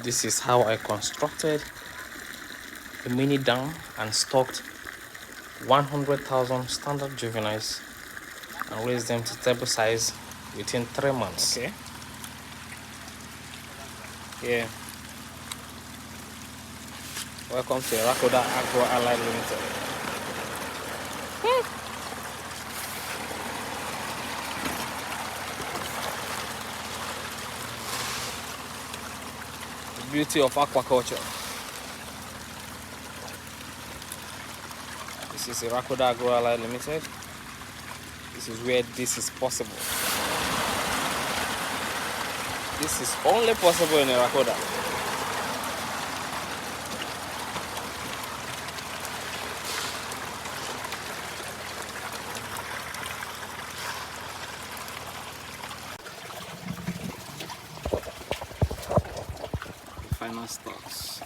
This is how I constructed a mini dam and stocked 100,000 standard juveniles and raised them to table size within 3 months. Okay. Yeah. Welcome to Rakoda Agro Allied Limited. The beauty of aquaculture. This is Rakoda Agro Allied Limited. This is where this is possible. This is only possible in Rakoda. Final stocks.